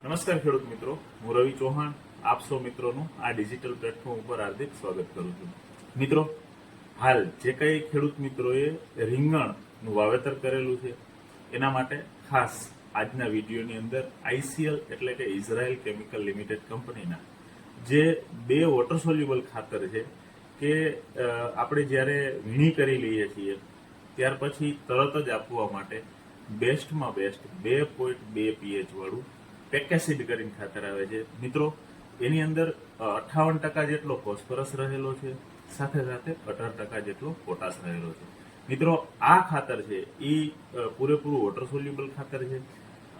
નમસ્કાર ખેડૂત મિત્રો, હું રવિ ચૌહાણ આપ સૌ મિત્રોનું આ ડિજિટલ પ્લેટફોર્મ ઉપર હાર્દિક સ્વાગત કરું છું. મિત્રો, હાલ જે કંઈ ખેડૂત મિત્રોએ રીંગણનું વાવેતર કરેલું છે એના માટે ખાસ આજના વિડીયોની અંદર ICL એટલે કે ઇઝરાયલ કેમિકલ લિમિટેડ કંપનીના જે 2 વોટર સોલ્યુબલ ખાતર છે કે આપણે જ્યારે વીણી કરી લઈએ છીએ ત્યાર પછી તરત જ આપવા માટે બેસ્ટમાં બેસ્ટ 2.2 pH વાળું પેકેસિડ કરીને ખાતર આવે છે. મિત્રો, એની અંદર 58% જેટલો ફોસ્ફરસ રહેલો છે, સાથે સાથે 18% જેટલો પોટાશ રહેલો છે. મિત્રો, આ ખાતર છે એ પૂરેપૂરું વોટર સોલ્યુબલ ખાતર છે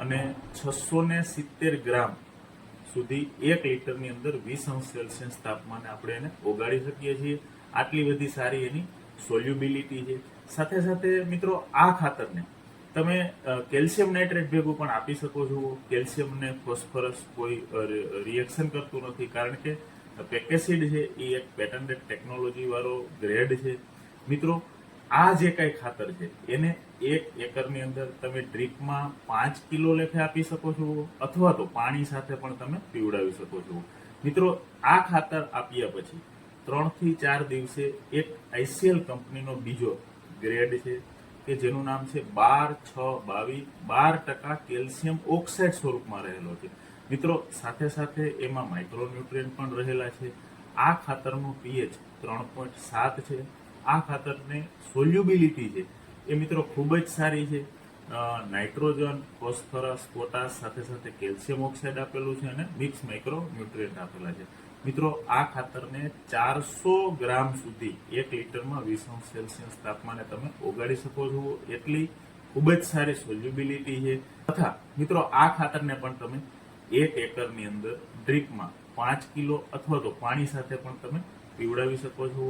અને 670 ગ્રામ સુધી 1 લીટરની અંદર 20°C તાપમાને આપણે એને ઓગાળી શકીએ છીએ. આટલી બધી સારી એની સોલ્યુબિલિટી છે. સાથે સાથે મિત્રો, આ ખાતરને તમે કેલ્શિયમ નાઇટ્રેટ ભેગું પણ આપી શકો છો. કેલ્શિયમ ને ફોસ્ફરસ કોઈ રિએક્શન કરતું નથી, કારણ કે પેકેસિડ છે એ એક પેટન્ટેડ ટેકનોલોજી વાળો ગ્રેડ છે. મિત્રો, આ જે કઈ ખાતર છે એને 1 એકરની અંદર તમે ડ્રીપમાં 5 કિલો લેખે આપી શકો છો, અથવા તો પાણી સાથે પણ તમે પીવડાવી શકો છો. મિત્રો, આ ખાતર આપ્યા પછી 3 થી 4 દિવસે એક ICL કંપનીનો બીજો ગ્રેડ છે કે જેનું નામ છે 12-6-22, 12% કેલ્શિયમ ઓક્સાઇડ સ્વરૂપમાં રહેલો છે. મિત્રો, સાથે સાથે એમાં માઇક્રોન્યુટ્રિયન્ટ પણ રહેલા છે. આ ખાતરનું pH 3.7 છે. આ ખાતરને સોલ્યુબિલિટી છે એ મિત્રો ખૂબ જ સારી છે. નાઇટ્રોજન, ફોસ્ફરસ, પોટાશ સાથે સાથે કેલ્શિયમ ઓક્સાઇડ આપેલું છે અને મિક્સ માઇક્રોન્યુટ્રિયન્ટ આપેલા છે. મિત્રો, આ ખાતરને 400 ગ્રામ સુધી 1 લીટરમાં 20°C તાપમાને તમે ઓગાળી શકો છો. એટલી ખૂબ જ સારી સોલ્યુબિલિટી છે. તથા મિત્રો, આ ખાતરને પણ તમે 1 એકરની અંદર ડ્રીપમાં 5 કિલો અથવા તો પાણી સાથે પણ તમે પીવડાવી શકો છો.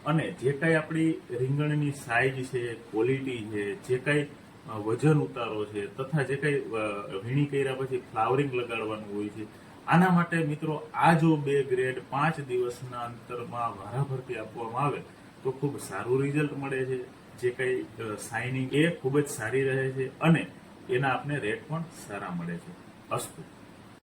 અને જે કાંઈ આપણી રીંગણની સાઇઝ છે, ક્વોલિટી છે, જે કાંઈ વજન ઉતારો છે, તથા જે કાંઈ વીણી કર્યા પછી ફ્લાવરિંગ લગાડવાનું હોય છે, આના માટે મિત્રો આ જો 2 ગ્રેડ 5 દિવસના અંતરમાં વારાફરતી આપવામાં આવે તો ખૂબ સારું રિઝલ્ટ મળે છે. જે કંઈ શાઇનિંગ એ ખૂબ જ સારી રહે છે અને એના આપને રેટ પણ સારા મળે છે. અસ્તુ.